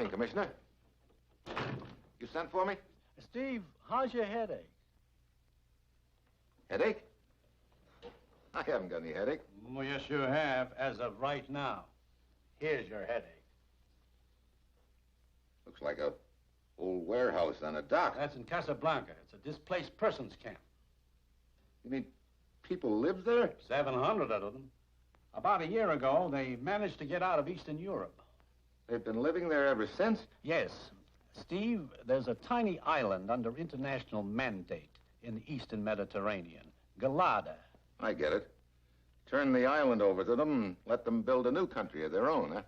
morning, Commissioner. You sent for me? Steve, how's your headache? Headache? I haven't got any headache. Well, yes, you have, as of right now. Here's your headache. Looks like a old warehouse on a dock. That's in Casablanca. It's a displaced persons camp. You mean people live there? 700 of them. About a year ago, they managed to get out of Eastern Europe. They've been living there ever since? Yes. Steve, there's a tiny island under international mandate in the Eastern Mediterranean. Galada. I get it. Turn the island over to them and let them build a new country of their own, huh?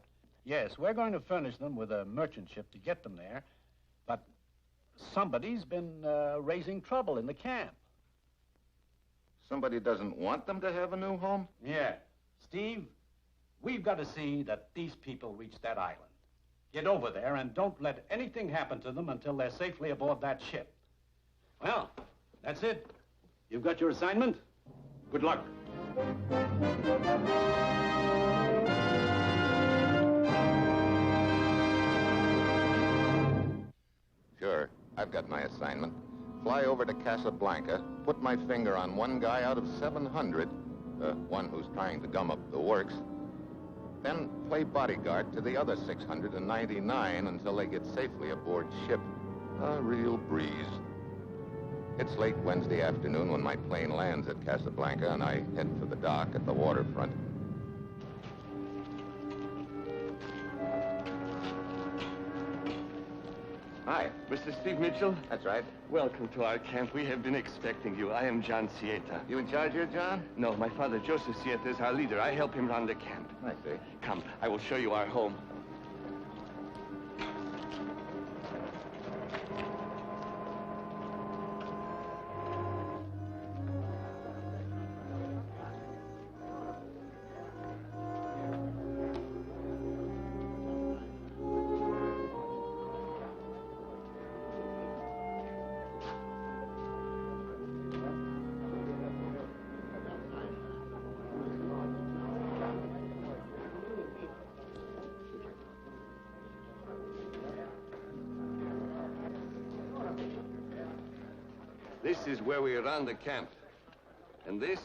Yes, we're going to furnish them with a merchant ship to get them there. But somebody's been raising trouble in the camp. Somebody doesn't want them to have a new home? Yeah. Steve, we've got to see that these people reach that island. Get over there and don't let anything happen to them until they're safely aboard that ship. Well, that's it. You've got your assignment. Good luck. Sure, I've got my assignment. Fly over to Casablanca, put my finger on one guy out of 700, one who's trying to gum up the works, then play bodyguard to the other 699 until they get safely aboard ship. A real breeze. It's late Wednesday afternoon when my plane lands at Casablanca and I head for the dock at the waterfront. Hi, Mr. Steve Mitchell. That's right. Welcome to our camp. We have been expecting you. I am John Sieta. You in charge here, John? No, my father, Joseph Sieta, is our leader. I help him run the camp. I see. Come, I will show you our home. This is where we run the camp. And this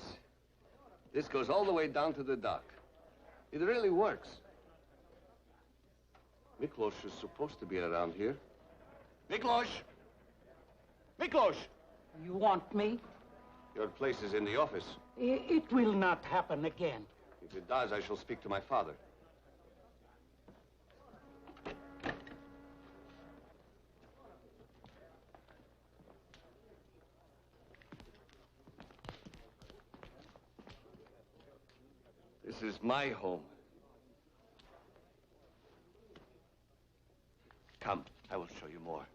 goes all the way down to the dock. It really works. Miklos is supposed to be around here. Miklos! Miklos! You want me? Your place is in the office. It will not happen again. If it does, I shall speak to my father. This is my home. Come, I will show you more.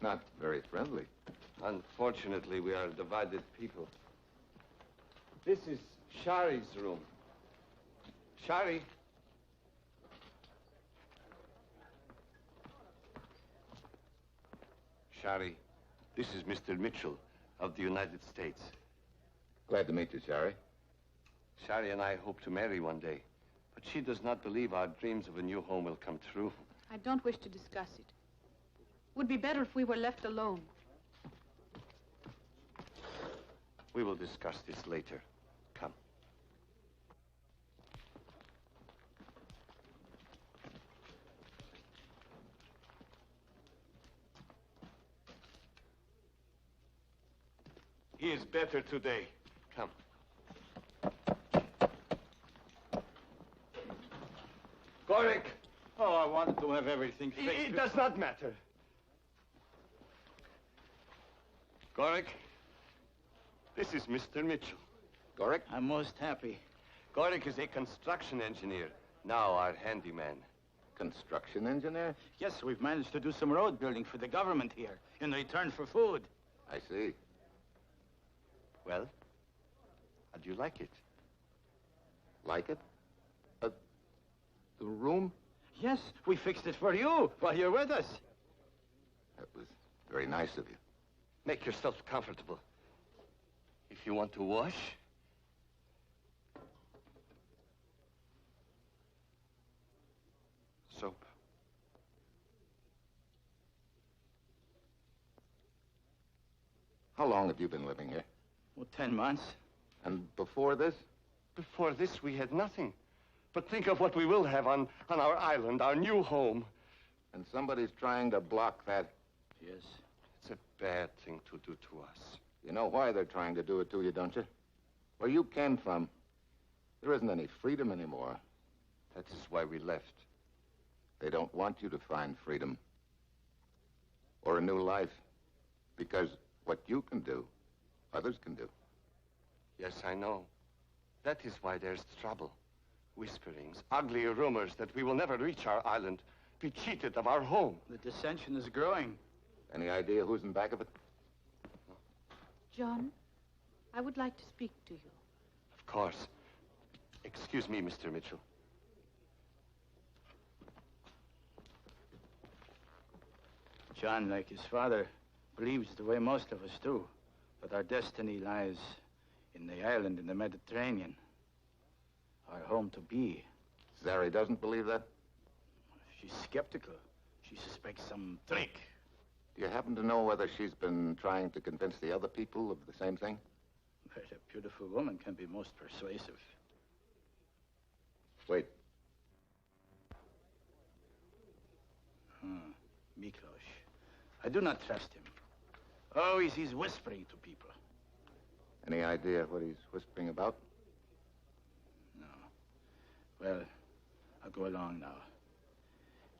Not very friendly. Unfortunately, we are divided people. This is Shari's room. Shari. Shari, this is Mr. Mitchell of the United States. Glad to meet you, Shari. Shari and I hope to marry one day, but she does not believe our dreams of a new home will come true. I don't wish to discuss it. Would be better if we were left alone. We will discuss this later. Come. He is better today. Come. Gorik! Oh, I wanted to have everything fixed. It does not matter. Gorik, this is Mr. Mitchell. Gorik? I'm most happy. Gorik is a construction engineer, now our handyman. Construction engineer? Yes, we've managed to do some road building for the government here in return for food. I see. Well, how do you like it? Like it? The room? Yes, we fixed it for you while you're with us. That was very nice of you. Make yourself comfortable. If you want to wash, long have you been living here? Well, 10 months. And before this? Before this, we had nothing. But think of what we will have on our island, our new home. And somebody's trying to block that. Yes. It's a bad thing to do to us. You know why they're trying to do it to you, don't you? Where you came from, there isn't any freedom anymore. That is why we left. They don't want you to find freedom or a new life, because what you can do, others can do. Yes, I know. That is why there's trouble. Whisperings, ugly rumors that we will never reach our island, be cheated of our home. The dissension is growing. Any idea who's in back of it? John, I would like to speak to you. Of course. Excuse me, Mr. Mitchell. John, like his father, believes the way most of us do. But our destiny lies in the island in the Mediterranean. Our home to be. Zari doesn't believe that? She's skeptical. She suspects some trick. Do you happen to know whether she's been trying to convince the other people of the same thing? But a beautiful woman can be most persuasive. Wait. Miklos. I do not trust him. Always he's whispering to people. Any idea what he's whispering about? No. Well, I'll go along now.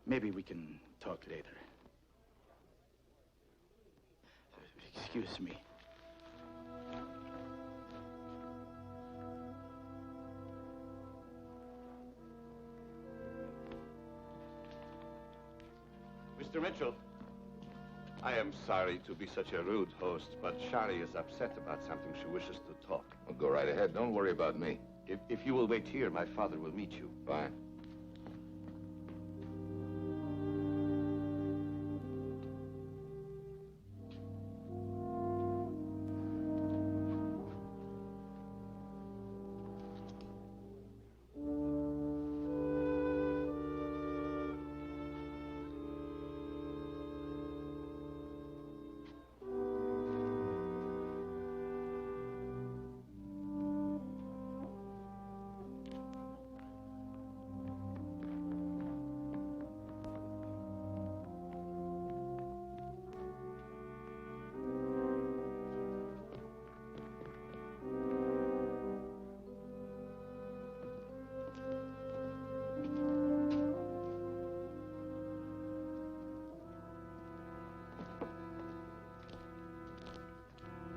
Maybe we can talk later. Excuse me. Mr. Mitchell, I am sorry to be such a rude host, but Shari is upset about something she wishes to talk. Well, go right ahead. Don't worry about me. If you will wait here, my father will meet you. Fine.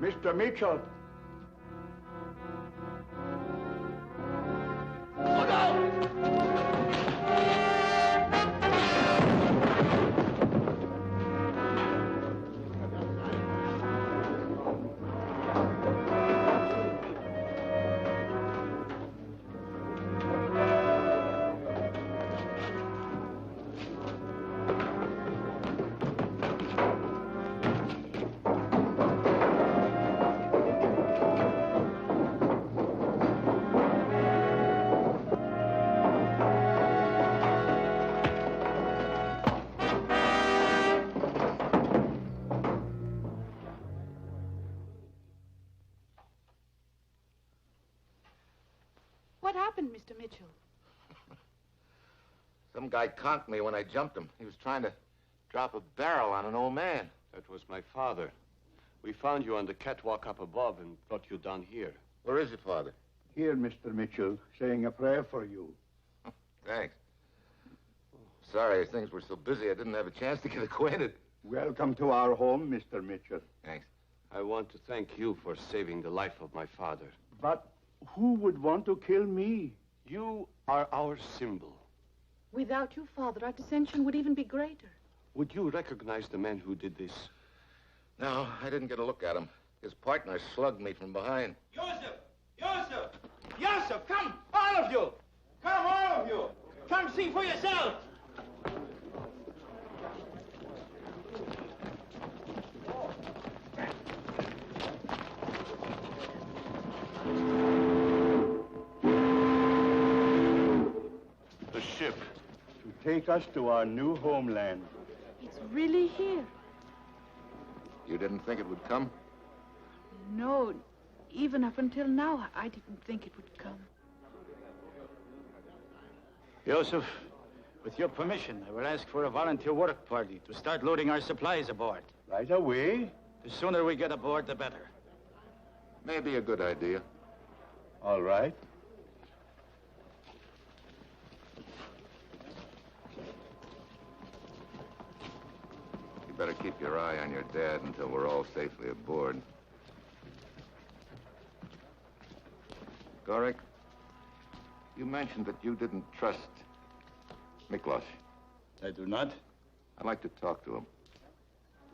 Mr. Mitchell. Look out! What happened, Mr. Mitchell? Some guy conked me when I jumped him. He was trying to drop a barrel on an old man. That was my father. We found you on the catwalk up above and brought you down here. Where is your father? Here, Mr. Mitchell, saying a prayer for you. Thanks. Sorry, things were so busy I didn't have a chance to get acquainted. Welcome to our home, Mr. Mitchell. Thanks. I want to thank you for saving the life of my father. But who would want to kill me? You are our symbol. Without you, Father, our dissension would even be greater. Would you recognize the man who did this? No, I didn't get a look at him. His partner slugged me from behind. Joseph! Joseph! Joseph, come! All of you! Come, all of you! Come see for yourself! The ship. To take us to our new homeland. It's really here. You didn't think it would come? No, even up until now, I didn't think it would come. Joseph, with your permission, I will ask for a volunteer work party to start loading our supplies aboard. Right away? The sooner we get aboard, the better. Maybe a good idea. All right. You better keep your eye on your dad until we're all safely aboard. Gorik, you mentioned that you didn't trust Miklos. I do not. I'd like to talk to him.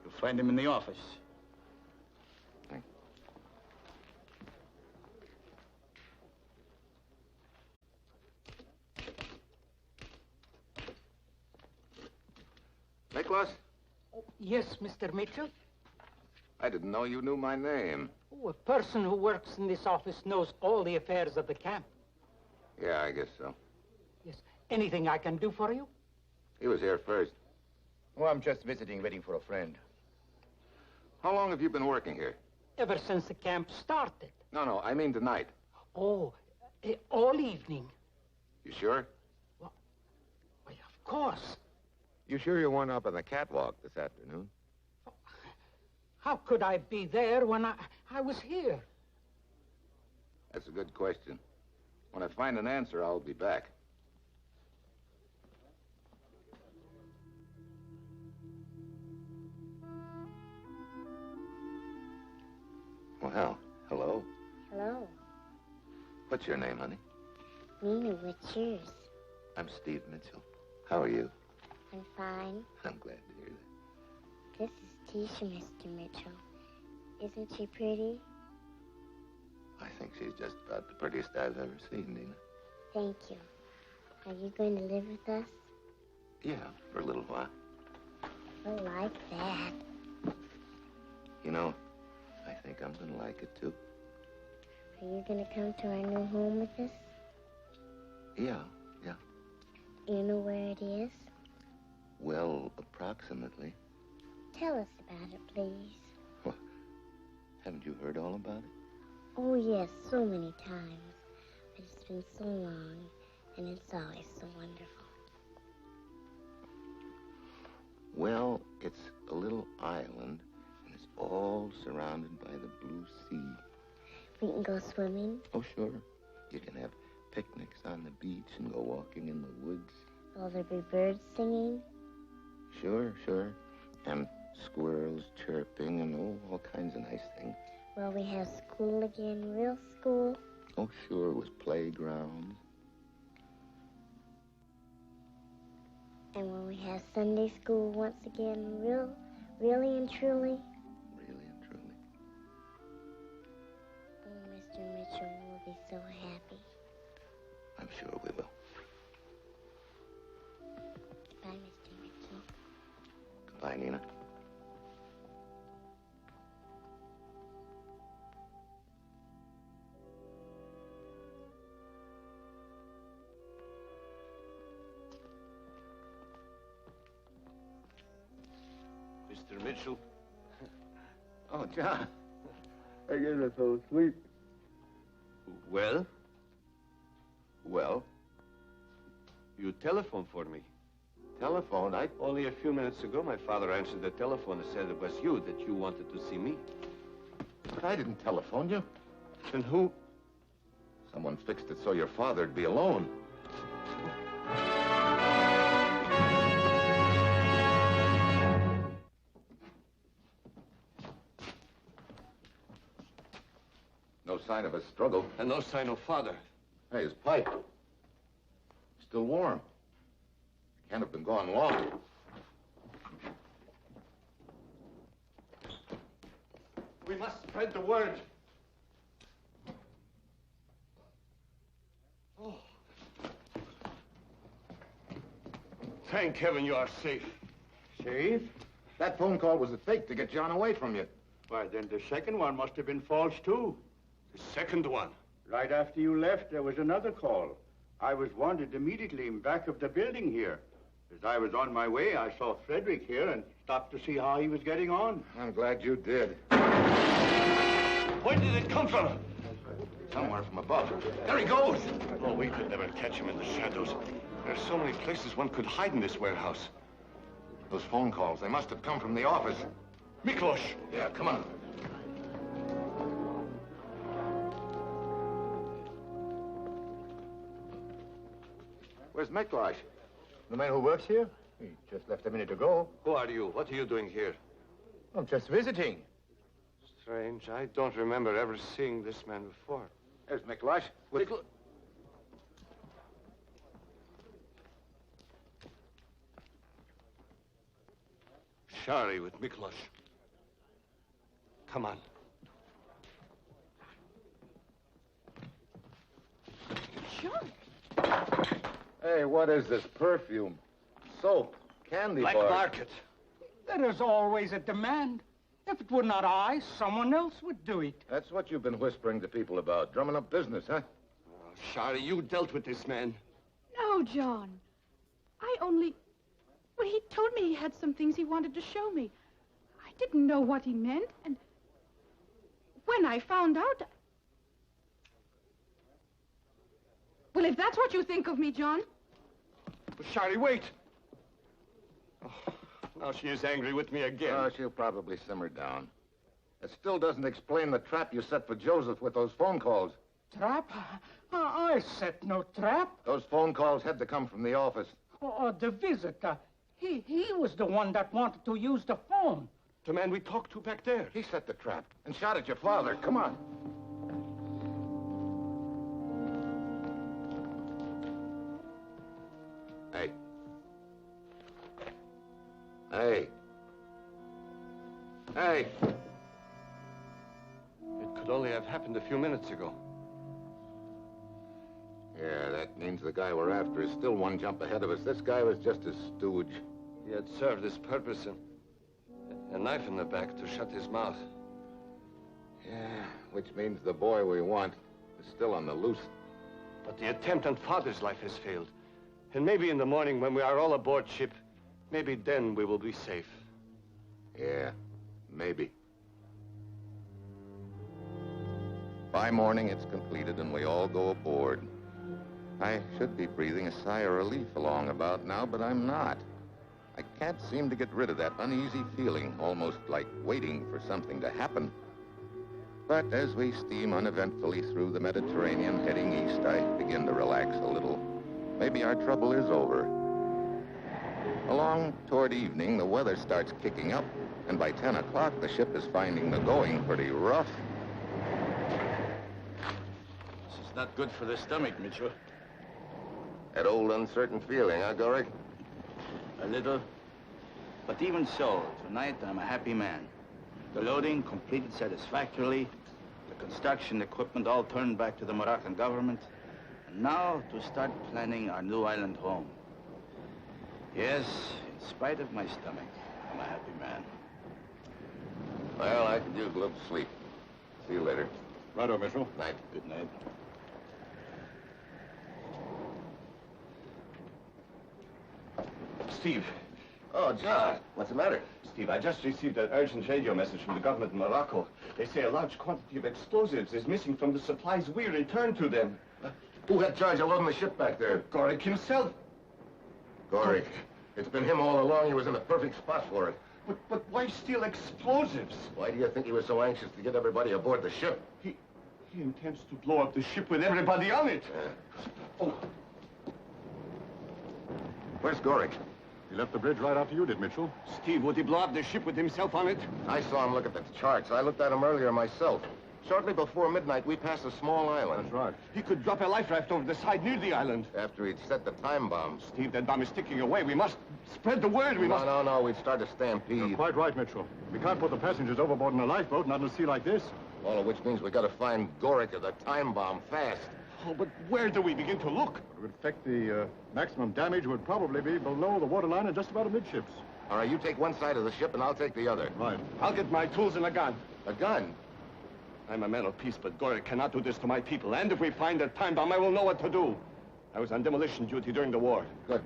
You'll find him in the office. Thanks. Miklos? Yes, Mr. Mitchell. I didn't know you knew my name. Oh, a person who works in this office knows all the affairs of the camp. Yeah, I guess so. Yes. Anything I can do for you? He was here first. Oh, I'm just visiting, waiting for a friend. How long have you been working here? Ever since the camp started. No, I mean tonight. Oh, all evening. You sure? Why, of course. You sure you weren't up on the catwalk this afternoon? How could I be there when I was here? That's a good question. When I find an answer, I'll be back. Well, hello. Hello. What's your name, honey? Nina, what's yours? I'm Steve Mitchell. How are you? I'm fine. I'm glad to hear that. This is Tisha, Mr. Mitchell. Isn't she pretty? I think she's just about the prettiest I've ever seen, Nina. Thank you. Are you going to live with us? Yeah, for a little while. I like that. You know, I think I'm gonna like it, too. Are you going to come to our new home with us? Yeah. You know where it is? Well, approximately. Tell us about it, please. What? Haven't you heard all about it? Oh, yes, so many times. But it's been so long, and it's always so wonderful. Well, it's a little island, and it's all surrounded by the blue sea. We can go swimming. Oh, sure. You can have picnics on the beach and go walking in the woods. Will there be birds singing? Sure. And squirrels chirping and all kinds of nice things. Will we have school again, real school? Oh, sure, with playgrounds. And will we have Sunday school once again, really and truly? Really and truly. Oh, Mr. Mitchell, we'll be so happy. I'm sure we will. Goodbye, Mr. Mitchell. Goodbye, Nina. Mr. Mitchell. Oh, John. I guess I fell asleep. Well, Well, you telephoned for me. telephone, Only a few minutes ago, my father answered the telephone and said it was you, that you wanted to see me. But I didn't telephone you. Then who? Someone fixed it so your father'd be alone. No sign of a struggle. And no sign of father. Hey, his pipe. Still warm. Can't have been gone long. We must spread the word. Oh. Thank heaven you are safe. Safe? That phone call was a fake to get John away from you. Why, then the second one must have been false, too. The second one. Right after you left, there was another call. I was wanted immediately in back of the building here. As I was on my way, I saw Frederick here and stopped to see how he was getting on. I'm glad you did. Where did it come from? Somewhere from above. There he goes! Oh, we could never catch him in the shadows. There are so many places one could hide in this warehouse. Those phone calls, they must have come from the office. Miklos! Yeah, come on. Where's Miklos? The man who works here? He just left a minute ago. Who are you? What are you doing here? I'm just visiting. Strange. I don't remember ever seeing this man before. There's Miklos. Shari with Miklos. Come on. John. Hey, what is this perfume? Soap, candy Black bars. market. There is always a demand. If it were not I, someone else would do it. That's what you've been whispering to people about, drumming up business, huh? Oh, Shari, you dealt with this man. No, John. I only... Well, he told me he had some things he wanted to show me. I didn't know what he meant, and... When I found out... Well, if that's what you think of me, John... Shari, wait. Oh, now she is angry with me again. Oh, she'll probably simmer down. It still doesn't explain the trap you set for Joseph with those phone calls. Trap? I set no trap. Those phone calls had to come from the office. The visitor. He was the one that wanted to use the phone. The man we talked to back there. He set the trap and shot at your father. Come on. Hey. Hey. Hey. It could only have happened a few minutes ago. Yeah, that means the guy we're after is still one jump ahead of us. This guy was just a stooge. He had served his purpose and a knife in the back to shut his mouth. Yeah, which means the boy we want is still on the loose. But the attempt on Father's life has failed. And maybe in the morning when we are all aboard ship, maybe then we will be safe. Yeah, maybe. By morning, it's completed and we all go aboard. I should be breathing a sigh of relief along about now, but I'm not. I can't seem to get rid of that uneasy feeling, almost like waiting for something to happen. But as we steam uneventfully through the Mediterranean, heading east, I begin to relax a little. Maybe our trouble is over. Along toward evening, the weather starts kicking up, and by 10 o'clock, the ship is finding the going pretty rough. This is not good for the stomach, Mitchell. That old uncertain feeling, huh, Gorik? A little. But even so, tonight I'm a happy man. The loading completed satisfactorily. The construction equipment all turned back to the Moroccan government. And now to start planning our new island home. Yes, in spite of my stomach, I'm a happy man. Well, I could use a little sleep. See you later. Righto, Mitchell. Night. Good night. Steve. Oh, John, what's the matter? Steve, I just received an urgent radio message from the government in Morocco. They say a large quantity of explosives is missing from the supplies we returned to them. Who had charge of loading the ship back there? Gorik himself. Gorik. It's been him all along. He was in the perfect spot for it. But why steal explosives? Why do you think he was so anxious to get everybody aboard the ship? He intends to blow up the ship with everybody on it. Oh. Where's Gorik? He left the bridge right after you did, Mitchell. Steve, would he blow up the ship with himself on it? I saw him look at the charts. I looked at him earlier myself. Shortly before midnight, we passed a small island. That's right. He could drop a life raft over the side near the island. After he'd set the time bomb. Steve, that bomb is ticking away. We must spread the word. No, we'd start a stampede. You're quite right, Mitchell. We can't put the passengers overboard in a lifeboat, not in a sea like this. All of which means we gotta find Gorik or the time bomb fast. Oh, but where do we begin to look? It would affect the maximum damage would probably be below the waterline and just about amidships. All right, you take one side of the ship and I'll take the other. Right. I'll get my tools and a gun. A gun? I'm a man of peace, but Gorik cannot do this to my people. And if we find a time bomb, I will know what to do. I was on demolition duty during the war. Good.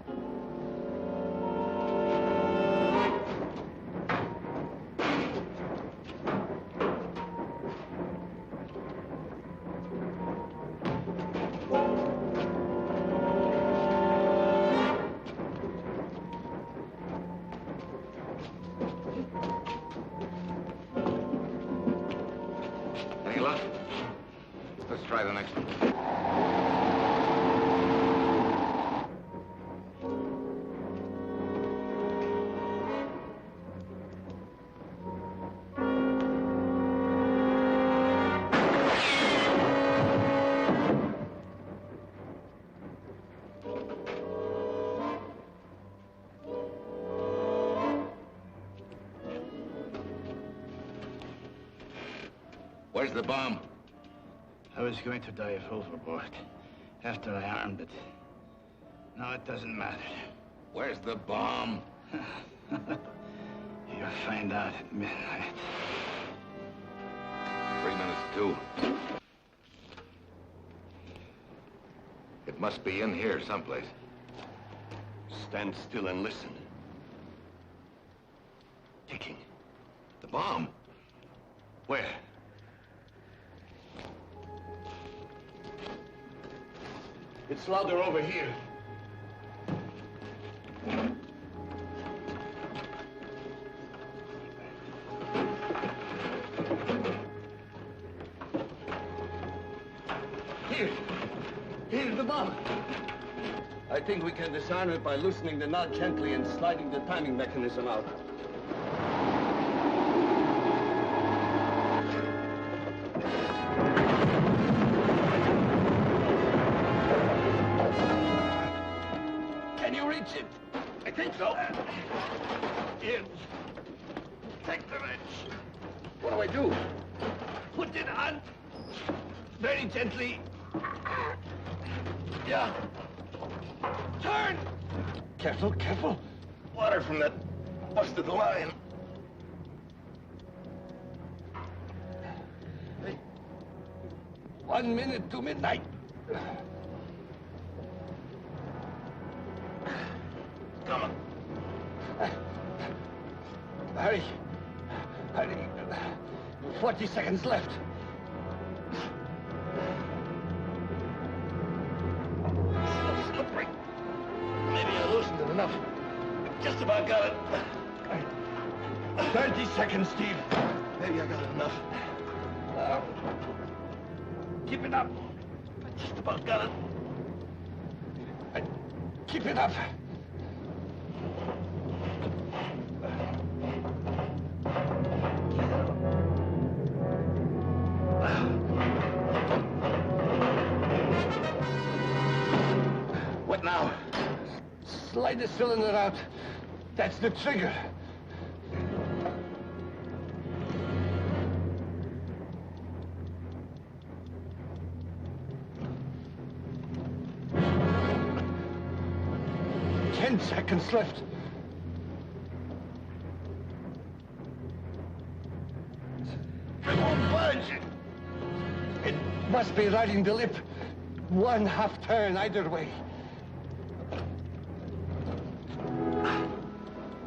Let's try the next one. Where's the bomb? I was going to dive overboard after I armed it. Now it doesn't matter. Where's the bomb? You'll find out at midnight. 3 minutes to. It must be in here someplace. Stand still and listen. Ticking. The bomb? Where? It's louder over here. Here's the bomb. I think we can disarm it by loosening the knot gently and sliding the timing mechanism out. Can you reach it? I think so. Here. Take the wrench. What do I do? Put it on. Very gently. Yeah. Turn! Careful, careful. Water from that busted line. Hey. 1 minute to midnight. Come on. Hurry. Hurry. 40 seconds left. So slippery. Maybe I loosened it enough. Just about got it. 30 seconds, Steve. Maybe I got it enough. Keep it up. I just about got it. Keep it up. What now? Slide the cylinder out. That's the trigger. Ten seconds left. It won't budge. It must be riding the lip. One half turn either way.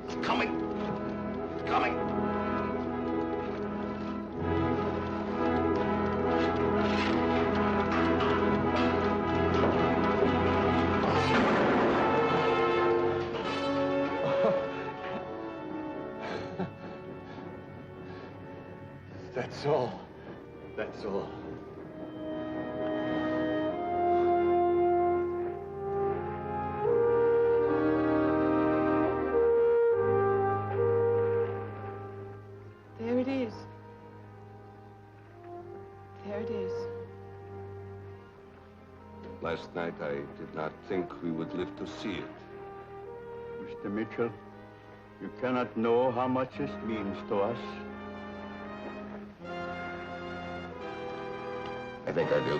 It's coming. It's coming. That's all. That's all. There it is. There it is. Last night, I did not think we would live to see it. Mr. Mitchell, you cannot know how much this means to us. I think I do.